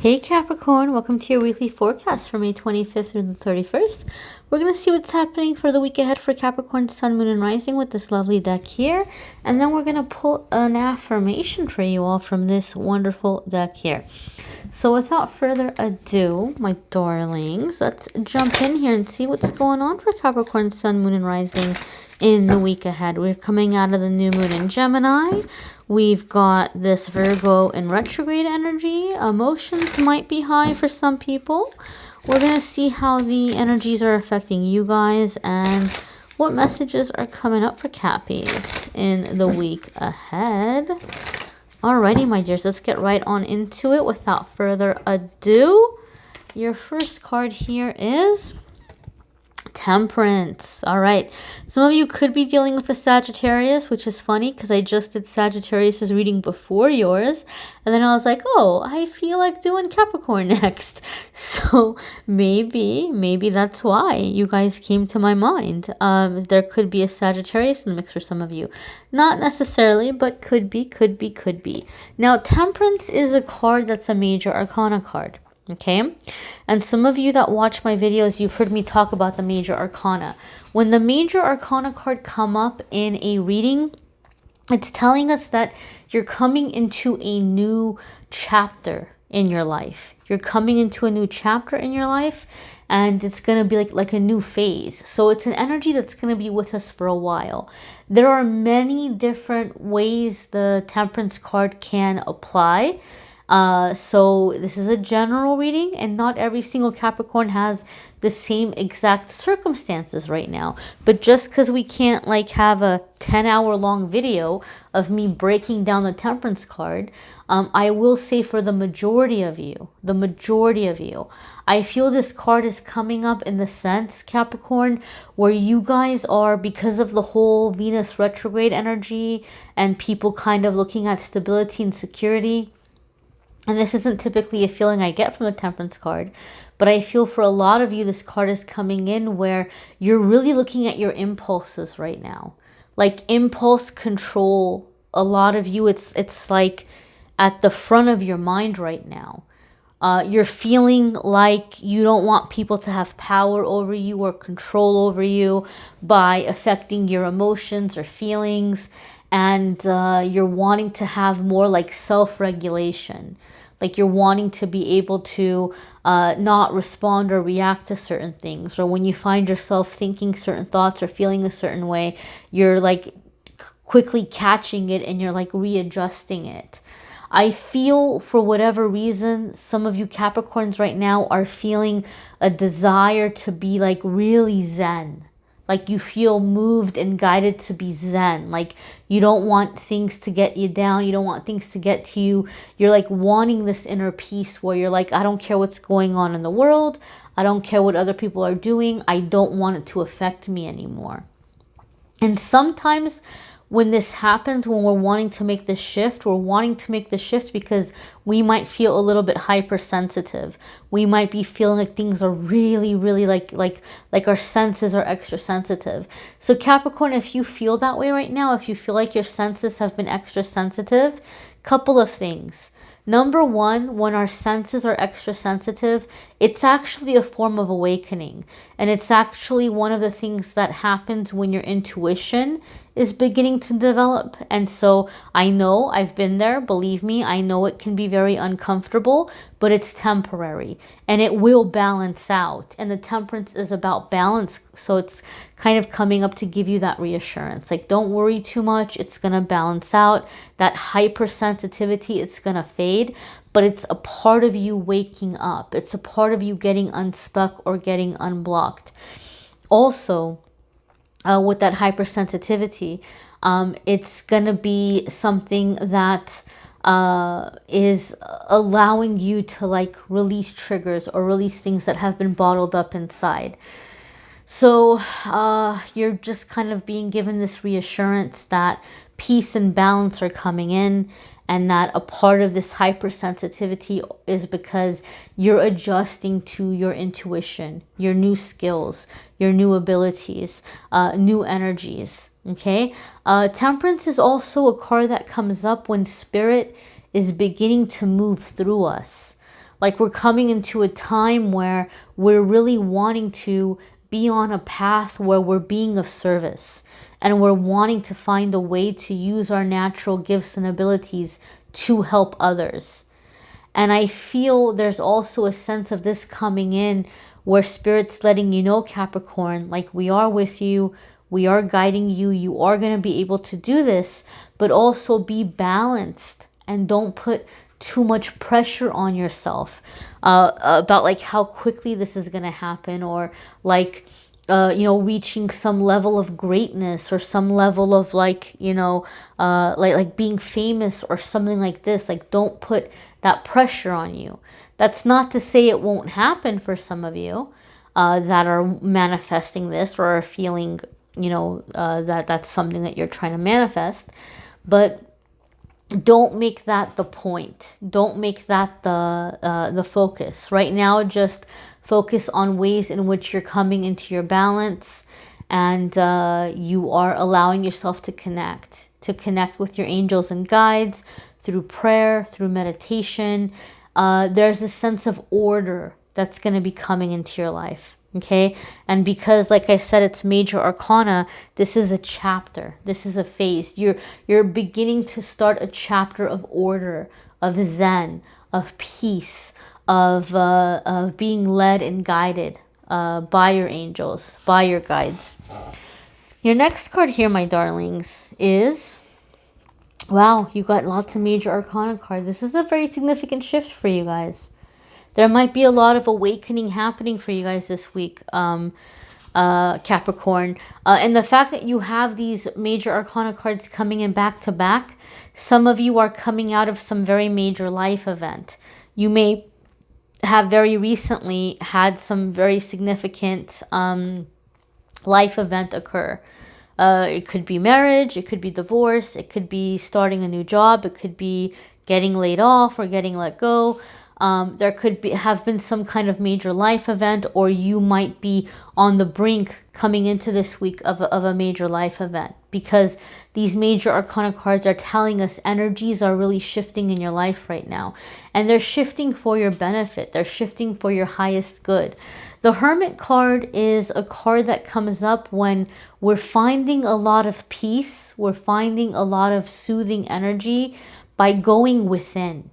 Hey Capricorn, welcome to your weekly forecast for May 25th through the 31st. We're going to see what's happening for the week ahead for Capricorn, Sun, Moon, and Rising with this lovely deck here. And then we're going to pull an affirmation for you all from this wonderful deck here. So without further ado, my darlings, let's jump in here and see what's going on for Capricorn, Sun, Moon, and Rising in the week ahead. We're coming out of the new moon in Gemini. We've got this Virgo in retrograde energy. Emotions might be high for some people. We're going to see how the energies are affecting you guys and what messages are coming up for Cappies in the week ahead. Alrighty, my dears, let's get right on into it without further ado. Your first card here is Temperance. All right, some of you could be dealing with a Sagittarius, which is funny because I just did Sagittarius's reading before yours, and then I was like, oh, I feel like doing Capricorn next. So maybe that's why you guys came to my mind. There could be a Sagittarius in the mix for some of you, not necessarily, but could be. Now, Temperance is a card that's a major arcana card. Okay, and some of you that watch my videos, you've heard me talk about the major arcana. When the major arcana card come up in a reading, it's telling us that you're coming into a new chapter in your life. You're coming into a new chapter in your life, and it's going to be like a new phase. So it's an energy that's going to be with us for a while. There are many different ways the Temperance card can apply. So this is a general reading, and not every single Capricorn has the same exact circumstances right now. But just because we can't like have a 10-hour long video of me breaking down the Temperance card, I will say for the majority of you, I feel this card is coming up in the sense, Capricorn, where you guys are, because of the whole Venus retrograde energy and people kind of looking at stability and security. And this isn't typically a feeling I get from the Temperance card, but I feel for a lot of you, this card is coming in where you're really looking at your impulses right now. Like impulse control, a lot of you, it's like at the front of your mind right now. You're feeling like you don't want people to have power over you or control over you by affecting your emotions or feelings. And you're wanting to have more like self-regulation. Like you're wanting to be able to not respond or react to certain things. Or when you find yourself thinking certain thoughts or feeling a certain way, you're like quickly catching it and you're like readjusting it. I feel for whatever reason, some of you Capricorns right now are feeling a desire to be like really zen. Like you feel moved and guided to be zen. Like you don't want things to get you down. You don't want things to get to you. You're like wanting this inner peace where you're like, I don't care what's going on in the world. I don't care what other people are doing. I don't want it to affect me anymore. And sometimes when this happens, when we're wanting to make the shift, we're wanting to make the shift because we might feel a little bit hypersensitive. We might be feeling like things are really like our senses are extra sensitive. So Capricorn, if you feel that way right now, if you feel like your senses have been extra sensitive, couple of things. Number one, when our senses are extra sensitive, it's actually a form of awakening. And it's actually one of the things that happens when your intuition is beginning to develop. And so I know I've been there. Believe me, I know it can be very uncomfortable, but it's temporary and it will balance out. And the Temperance is about balance. So it's kind of coming up to give you that reassurance. Like, don't worry too much. It's going to balance out. That hypersensitivity, it's going to fade, but it's a part of you waking up. It's a part of you getting unstuck or getting unblocked. Also, with that hypersensitivity, it's going to be something that is allowing you to like release triggers or release things that have been bottled up inside. So you're just kind of being given this reassurance that peace and balance are coming in, and that a part of this hypersensitivity is because you're adjusting to your intuition, your new skills, your new abilities, new energies. Okay. Temperance is also a card that comes up when spirit is beginning to move through us. Like we're coming into a time where we're really wanting to be on a path where we're being of service, and we're wanting to find a way to use our natural gifts and abilities to help others. And I feel there's also a sense of this coming in where Spirit's letting you know, Capricorn, like we are with you, we are guiding you, you are going to be able to do this, but also be balanced and don't put too much pressure on yourself about like how quickly this is going to happen, or like you know, reaching some level of greatness or some level of like, you know, like being famous or something like this. Like don't put that pressure on you. That's not to say it won't happen for some of you that are manifesting this or are feeling, you know, that that's something that you're trying to manifest, but don't make that the point. Don't make that the focus. Right now, just focus on ways in which you're coming into your balance, and you are allowing yourself to connect with your angels and guides through prayer, through meditation. There's a sense of order that's going to be coming into your life. Okay. And because, like I said, it's major arcana, this is a chapter. This is a phase. You're beginning to start a chapter of order, of zen, of peace, of being led and guided by your angels, by your guides. Your next card here, my darlings, is, wow, you got lots of major arcana cards. This is a very significant shift for you guys. There might be a lot of awakening happening for you guys this week, Capricorn. And the fact that you have these major arcana cards coming in back to back, some of you are coming out of some very major life event. You may have very recently had some very significant life event occur. It could be marriage, it could be divorce, it could be starting a new job, it could be getting laid off or getting let go. There could have been some kind of major life event, or you might be on the brink coming into this week of a major life event, because these major arcana cards are telling us energies are really shifting in your life right now, and they're shifting for your benefit. They're shifting for your highest good. The Hermit card is a card that comes up when we're finding a lot of peace, we're finding a lot of soothing energy by going within.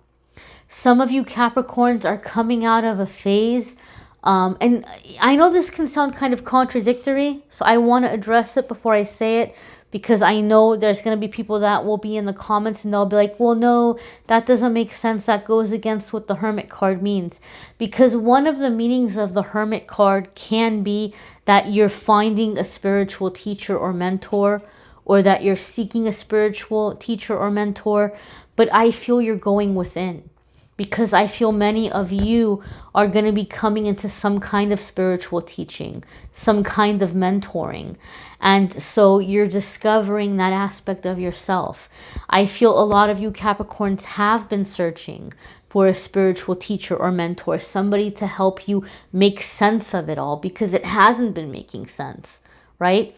Some of you Capricorns are coming out of a phase, and I know this can sound kind of contradictory, so I want to address it before I say it, because I know there's going to be people that will be in the comments and they'll be like, well, no, that doesn't make sense. That goes against what the Hermit card means. Because one of the meanings of the Hermit card can be that you're finding a spiritual teacher or mentor, or that you're seeking a spiritual teacher or mentor, but I feel you're going within. Because I feel many of you are going to be coming into some kind of spiritual teaching, some kind of mentoring. And so you're discovering that aspect of yourself. I feel a lot of you Capricorns have been searching for a spiritual teacher or mentor, somebody to help you make sense of it all, because it hasn't been making sense, right?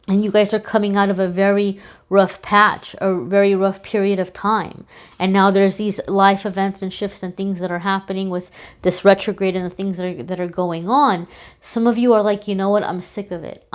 And you guys are coming out of a very rough patch, a very rough period of time. And now there's these life events and shifts and things that are happening with this retrograde and the things that are going on. Some of you are like, you know what, I'm sick of it.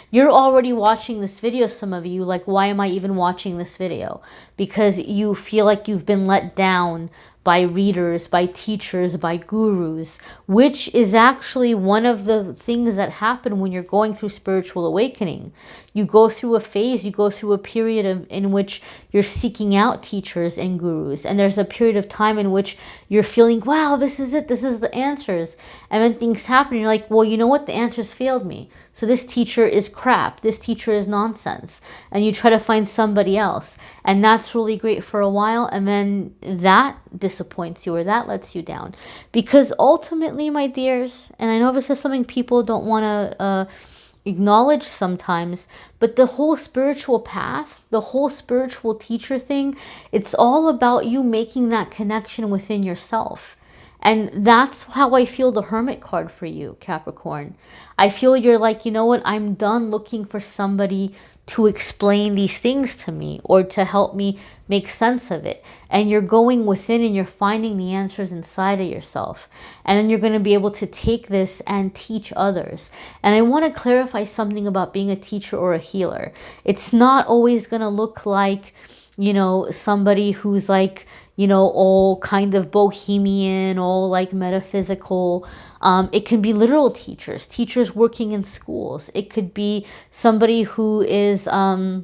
You're already watching this video, some of you, like, why am I even watching this video? Because you feel like you've been let down by readers, by teachers, by gurus, which is actually one of the things that happen when you're going through spiritual awakening. You go through a phase, you go through a period in which you're seeking out teachers and gurus. And there's a period of time in which you're feeling, wow, this is it, this is the answers. And then things happen, and you're like, well, you know what, the answers failed me. So this teacher is crap, this teacher is nonsense. And you try to find somebody else. And that's really great for a while, and then that disappoints you, or that lets you down. Because ultimately, my dears, and I know this is something people don't want to acknowledge sometimes, but the whole spiritual path, the whole spiritual teacher thing, it's all about you making that connection within yourself. And that's how I feel the Hermit card for you, Capricorn. I feel you're like, you know what, I'm done looking for somebody to explain these things to me or to help me make sense of it. And you're going within and you're finding the answers inside of yourself. And then you're going to be able to take this and teach others. And I want to clarify something about being a teacher or a healer. It's not always going to look like, you know, somebody who's like, you know, all kind of bohemian, all like metaphysical. It can be literal teachers working in schools. It could be somebody who is doing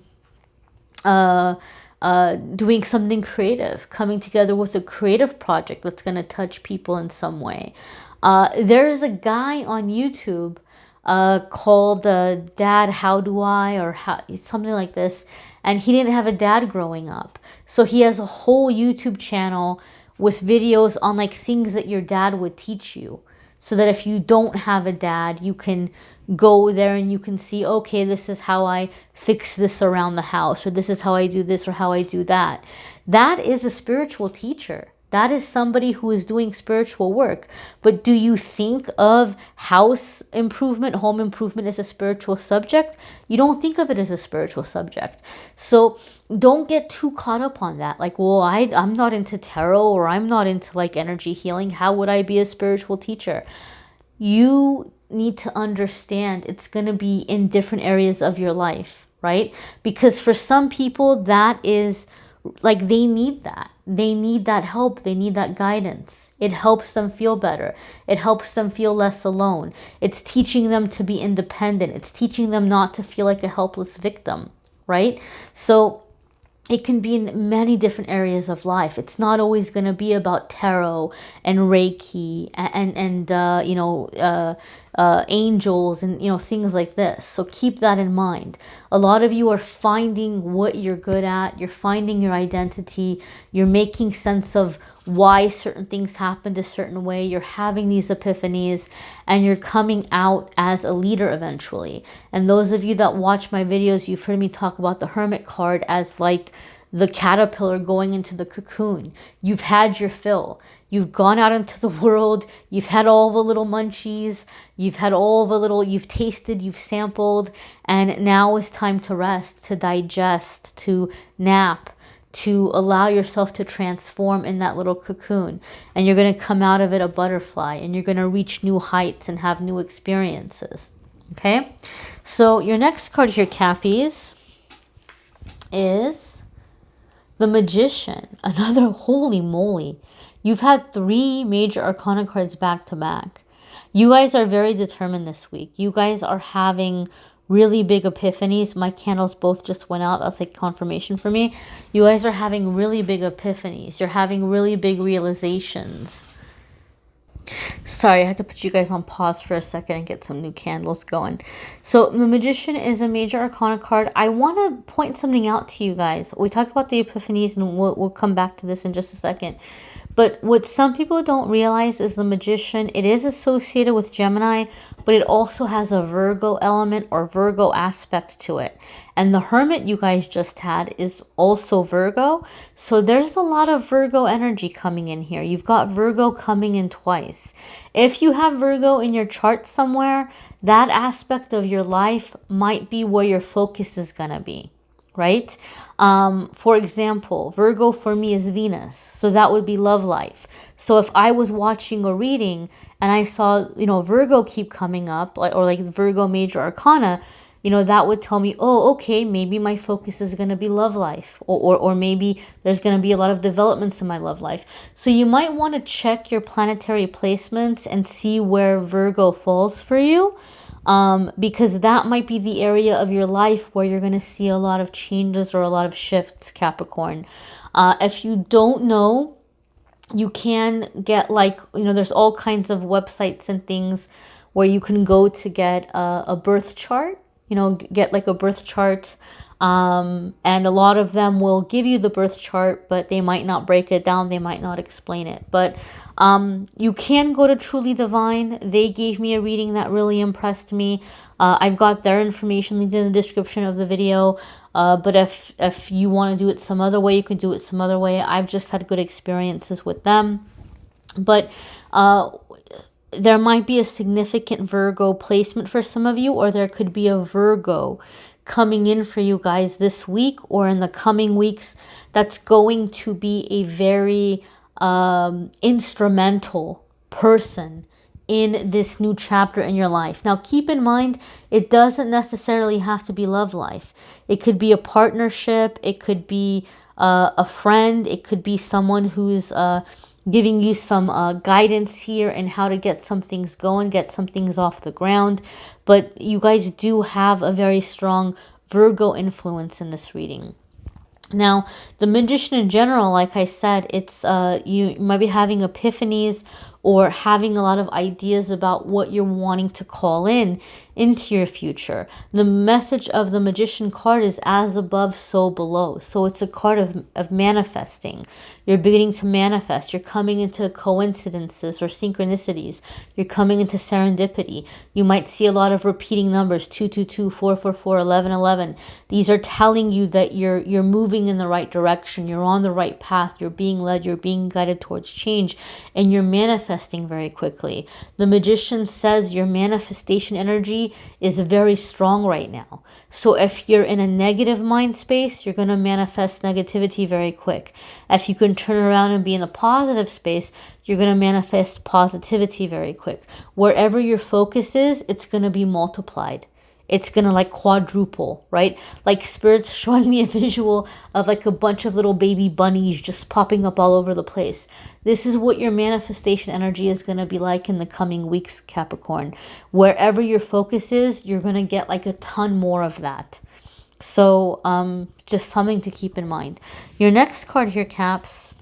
something creative, coming together with a creative project that's going to touch people in some way. There's a guy on YouTube called Dad How Do I, or something like this, and he didn't have a dad growing up, so he has a whole YouTube channel with videos on like things that your dad would teach you, so that if you don't have a dad, you can go there and you can see, okay, this is how I fix this around the house, or this is how I do this or how I do that. That is a spiritual teacher. That is somebody who is doing spiritual work. But do you think of house improvement, home improvement as a spiritual subject? You don't think of it as a spiritual subject. So don't get too caught up on that. Like, well, I'm not into tarot, or I'm not into like energy healing. How would I be a spiritual teacher? You need to understand it's going to be in different areas of your life, right? Because for some people, that is like, they need that. They need that help. They need that guidance. It helps them feel better. It helps them feel less alone. It's teaching them to be independent. It's teaching them not to feel like a helpless victim, right? So it can be in many different areas of life. It's not always going to be about tarot and Reiki and angels and, you know, things like this. So keep that in mind. A lot of you are finding what you're good at. You're finding your identity. You're making sense of why certain things happened a certain way. You're having these epiphanies and you're coming out as a leader eventually. And those of you that watch my videos, you've heard me talk about the Hermit card as like the caterpillar going into the cocoon. You've had your fill. You've gone out into the world. You've had all the little munchies. You've had all the little, you've tasted, you've sampled. And now it's time to rest, to digest, to nap, to allow yourself to transform in that little cocoon. And you're going to come out of it a butterfly, and you're going to reach new heights and have new experiences. Okay? So your next card here, Cappies, is the Magician. Another, holy moly. You've had 3 major arcana cards back to back. You guys are very determined this week. You guys are having really big epiphanies. My candles both just went out. That's like confirmation for me. You guys are having really big epiphanies. You're having really big realizations. Sorry, I had to put you guys on pause for a second and get some new candles going. So the Magician is a major arcana card. I want to point something out to you guys. We talked about the epiphanies, and we'll come back to this in just a second. But what some people don't realize is the Magician, it is associated with Gemini, but it also has a Virgo element or Virgo aspect to it. And the Hermit you guys just had is also Virgo. So there's a lot of Virgo energy coming in here. You've got Virgo coming in twice. If you have Virgo in your chart somewhere, that aspect of your life might be where your focus is going to be. Right? For example, Virgo for me is Venus. So that would be love life. So if I was watching a reading and I saw, you know, Virgo keep coming up, or like Virgo major arcana, you know, that would tell me, oh, okay, maybe my focus is going to be love life, or maybe there's going to be a lot of developments in my love life. So you might want to check your planetary placements and see where Virgo falls for you. Because that might be the area of your life where you're going to see a lot of changes or a lot of shifts, Capricorn. If you don't know, you can get like, you know, there's all kinds of websites and things where you can go to get a birth chart, you know, get like a birth chart. And a lot of them will give you the birth chart, but they might not break it down. They might not explain it. But you can go to Truly Divine. They gave me a reading that really impressed me. I've got their information linked in the description of the video. But if you want to do it some other way, you can do it some other way. I've just had good experiences with them. But there might be a significant Virgo placement for some of you, or there could be a Virgo coming in for you guys this week or in the coming weeks that's going to be a very instrumental person in this new chapter in your life. Now, keep in mind, it doesn't necessarily have to be love life. It could be a partnership. It could be a friend. It could be someone who's giving you some guidance here and how to get some things going, get some things off the ground. But you guys do have a very strong Virgo influence in this reading. Now, the Magician in general, like I said, it's you might be having epiphanies or having a lot of ideas about what you're wanting to call into your future. The message of the Magician card is as above, so below. So it's a card of manifesting. You're beginning to manifest. You're coming into coincidences or synchronicities. You're coming into serendipity. You might see a lot of repeating numbers, 222, 444, 1111. These are telling you that you're moving in the right direction. You're on the right path. You're being led. You're being guided towards change. And you're manifesting very quickly. The Magician says your manifestation energy is very strong right now. So if you're in a negative mind space, you're going to manifest negativity very quick. If you can turn around and be in a positive space, you're going to manifest positivity very quick. Wherever your focus is, it's going to be multiplied. It's going to like quadruple, right? Like Spirit's showing me a visual of like a bunch of little baby bunnies just popping up all over the place. This is what your manifestation energy is going to be like in the coming weeks, Capricorn. Wherever your focus is, you're going to get like a ton more of that. So just something to keep in mind. Your next card here, Caps,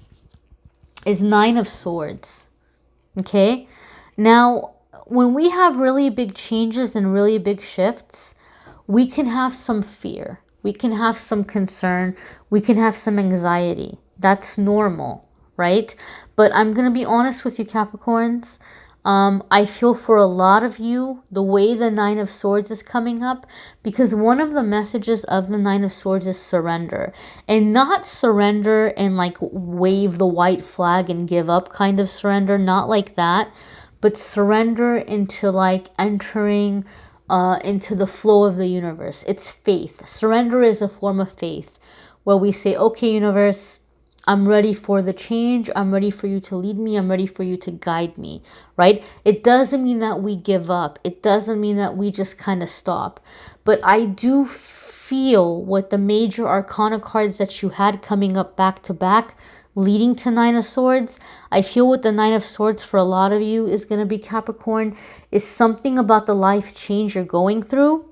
is Nine of Swords. Okay? Now, when we have really big changes and really big shifts, we can have some fear. We can have some concern. We can have some anxiety. That's normal, right? But I'm going to be honest with you, Capricorns. I feel for a lot of you, the way the Nine of Swords is coming up, because one of the messages of the Nine of Swords is surrender. And not surrender and like wave the white flag and give up kind of surrender, not like that. But surrender into like entering into the flow of the universe. It's faith. Surrender is a form of faith where we say, okay, universe, I'm ready for the change. I'm ready for you to lead me. I'm ready for you to guide me, right? It doesn't mean that we give up. It doesn't mean that we just kind of stop. But I do feel what the major arcana cards that you had coming up back to back leading to Nine of Swords, I feel what the Nine of Swords for a lot of you is going to be, Capricorn, is something about the life change you're going through.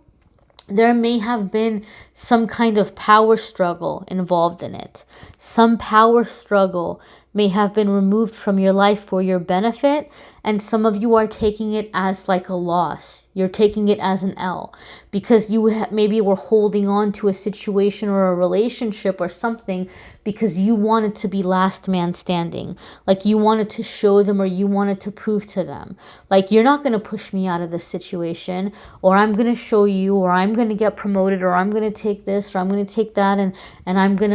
There may have been some kind of power struggle involved in it. Some power struggle may have been removed from your life for your benefit, and some of you are taking it as like a loss. You're taking it as an L because you maybe were holding on to a situation or a relationship or something because you wanted to be last man standing. Like you wanted to show them or you wanted to prove to them. Like, you're not going to push me out of this situation, or I'm going to show you, or I'm going to get promoted, or I'm going to take this, or I'm going to take that, and I'm going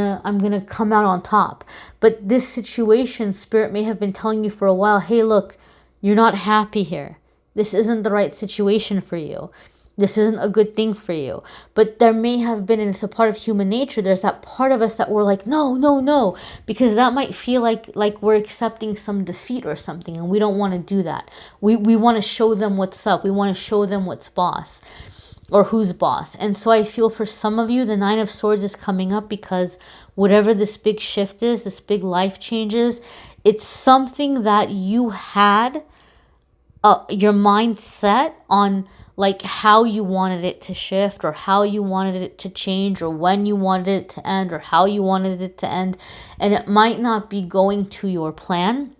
to come out on top. But this situation, Spirit may have been telling you for a while, hey, look, you're not happy here. This isn't the right situation for you. This isn't a good thing for you. But there may have been, and it's a part of human nature, there's that part of us that we're like, no, no, no. Because that might feel like we're accepting some defeat or something, and we don't want to do that. We want to show them what's up. We want to show them what's boss or who's boss. And so I feel for some of you, the Nine of Swords is coming up because whatever this big shift is, this big life changes, it's something that you had your mind set on, like how you wanted it to shift or how you wanted it to change or when you wanted it to end or how you wanted it to end. And it might not be going to your plan.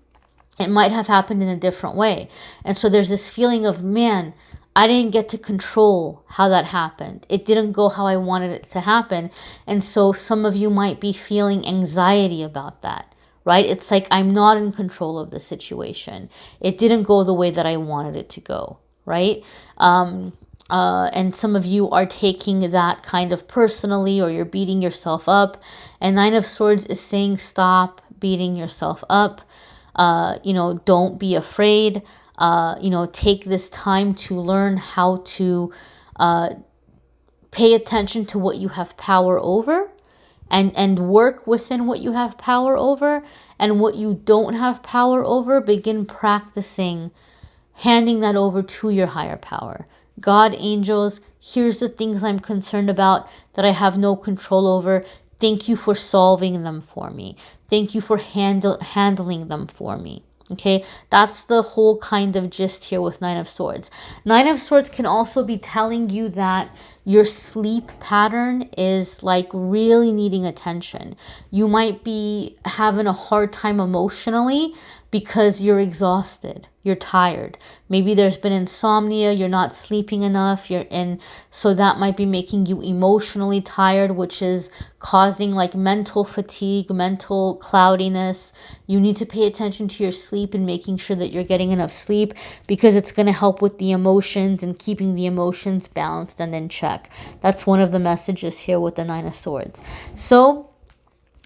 It might have happened in a different way. And so there's this feeling of, man, I didn't get to control how that happened. It didn't go how I wanted it to happen. And so some of you might be feeling anxiety about that, right? It's like, I'm not in control of the situation. It didn't go the way that I wanted it to go, right? And some of you are taking that kind of personally, or you're beating yourself up. And Nine of Swords is saying, stop beating yourself up. Don't be afraid. Take this time to learn how to pay attention to what you have power over, and work within what you have power over, and what you don't have power over, begin practicing handing that over to your higher power. God, angels, here's the things I'm concerned about that I have no control over. Thank you for solving them for me. Thank you for handling them for me. Okay, that's the whole kind of gist here with Nine of Swords. Nine of Swords can also be telling you that your sleep pattern is like really needing attention. You might be having a hard time emotionally because you're exhausted, you're tired. Maybe there's been insomnia, you're not sleeping enough, so that might be making you emotionally tired, which is causing like mental fatigue, mental cloudiness. You need to pay attention to your sleep and making sure that you're getting enough sleep, because it's going to help with the emotions and keeping the emotions balanced and in check. That's one of the messages here with the Nine of Swords. So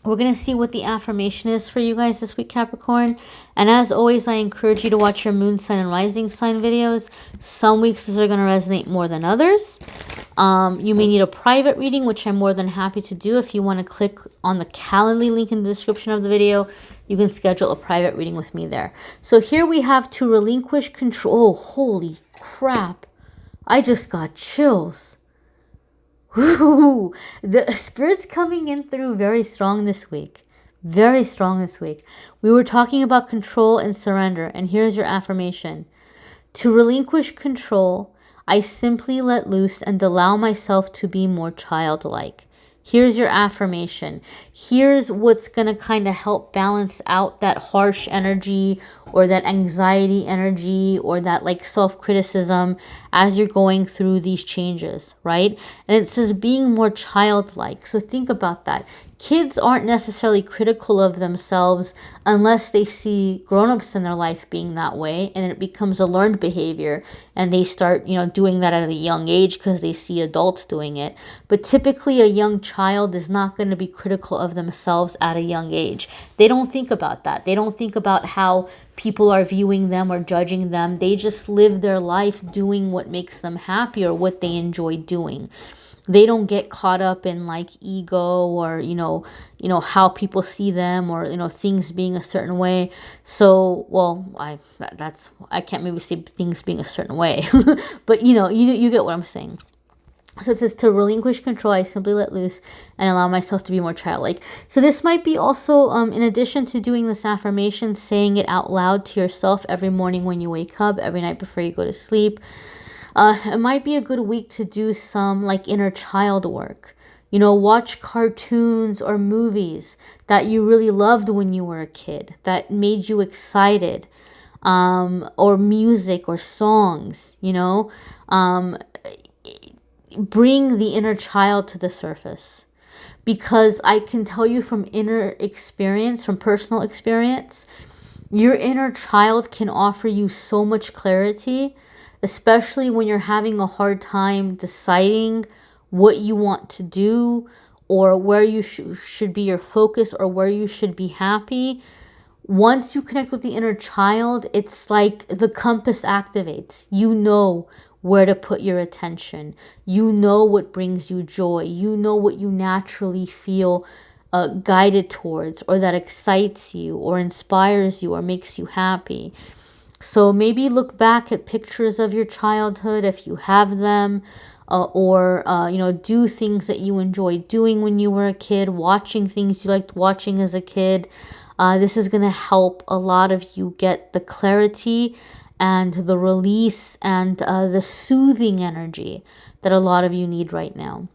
we're going to see what the affirmation is for you guys this week, Capricorn. And as always, I encourage you to watch your moon sign and rising sign videos. Some weeks those are going to resonate more than others. You may need a private reading, which I'm more than happy to do. If you want to click on the Calendly link in the description of the video, you can schedule a private reading with me there. So here we have to relinquish control. Holy crap. I just got chills. Ooh, the Spirit's coming in through very strong this week. Very strong this week. We were talking about control and surrender, and here's your affirmation. To relinquish control, I simply let loose and allow myself to be more childlike. Here's your affirmation. Here's what's going to kind of help balance out that harsh energy or that anxiety energy or that like self-criticism as you're going through these changes, right? And it says being more childlike. So think about that. Kids aren't necessarily critical of themselves unless they see grown-ups in their life being that way, and it becomes a learned behavior, and they start, doing that at a young age because they see adults doing it. But typically a young child is not going to be critical of themselves at a young age. They don't think about that. They don't think about how people are viewing them or judging them. They just live their life doing what makes them happy or what they enjoy doing. They don't get caught up in like ego or, how people see them or, things being a certain way. So, well, I can't maybe say things being a certain way, but you get what I'm saying. So it says to relinquish control, I simply let loose and allow myself to be more childlike. So this might be also, in addition to doing this affirmation, saying it out loud to yourself every morning when you wake up, every night before you go to sleep. It might be a good week to do some like inner child work. Watch cartoons or movies that you really loved when you were a kid, that made you excited, or music or songs, bring the inner child to the surface. Because I can tell you from inner experience, from personal experience, your inner child can offer you so much clarity, especially when you're having a hard time deciding what you want to do or where you should be your focus or where you should be happy. Once you connect with the inner child, it's like the compass activates. You know where to put your attention. You know what brings you joy. You know what you naturally feel guided towards, or that excites you or inspires you or makes you happy. So maybe look back at pictures of your childhood if you have them, or do things that you enjoyed doing when you were a kid, watching things you liked watching as a kid. This is going to help a lot of you get the clarity and the release and the soothing energy that a lot of you need right now.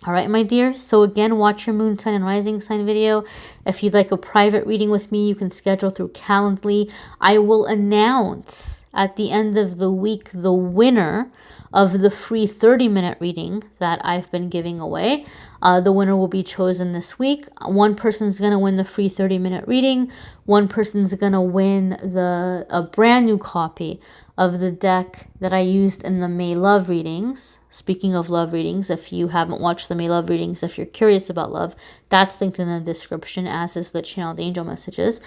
All right, my dear. So again, watch your moon sign and rising sign video. If you'd like a private reading with me, you can schedule through Calendly. I will announce at the end of the week the winner of the free 30-minute reading that I've been giving away. The winner will be chosen this week. One person's going to win the free 30-minute reading. One person's going to win a brand new copy of the deck that I used in the May Love readings. Speaking of love readings, if you haven't watched the May Love readings, if you're curious about love, that's linked in the description, as is the channeled angel messages.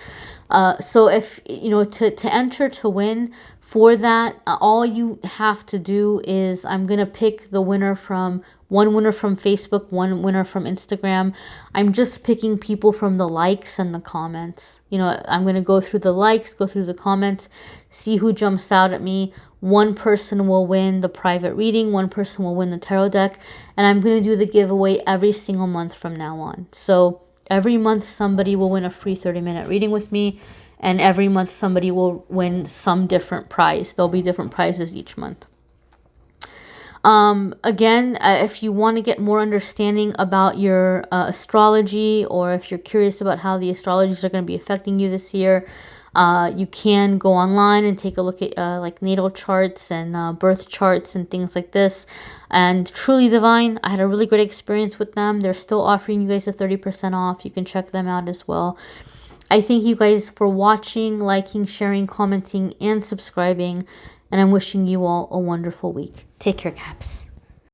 So if, to enter to win, For that, all you have to do is I'm going to pick the winner from one winner from Facebook, one winner from Instagram. I'm just picking people from the likes and the comments. You know, I'm going to go through the likes, go through the comments, see who jumps out at me. One person will win the private reading, one person will win the tarot deck, and I'm going to do the giveaway every single month from now on. So every month somebody will win a free 30-minute reading with me, and every month somebody will win some different prize. There'll be different prizes each month. Again, if you want to get more understanding about your astrology, or if you're curious about how the astrologies are going to be affecting you this year, you can go online and take a look at like natal charts and birth charts and things like this. And Truly Divine, I had a really great experience with them. They're still offering you guys a 30% off. You can check them out as well. I thank you guys for watching, liking, sharing, commenting, and subscribing. And I'm wishing you all a wonderful week. Take care, Caps.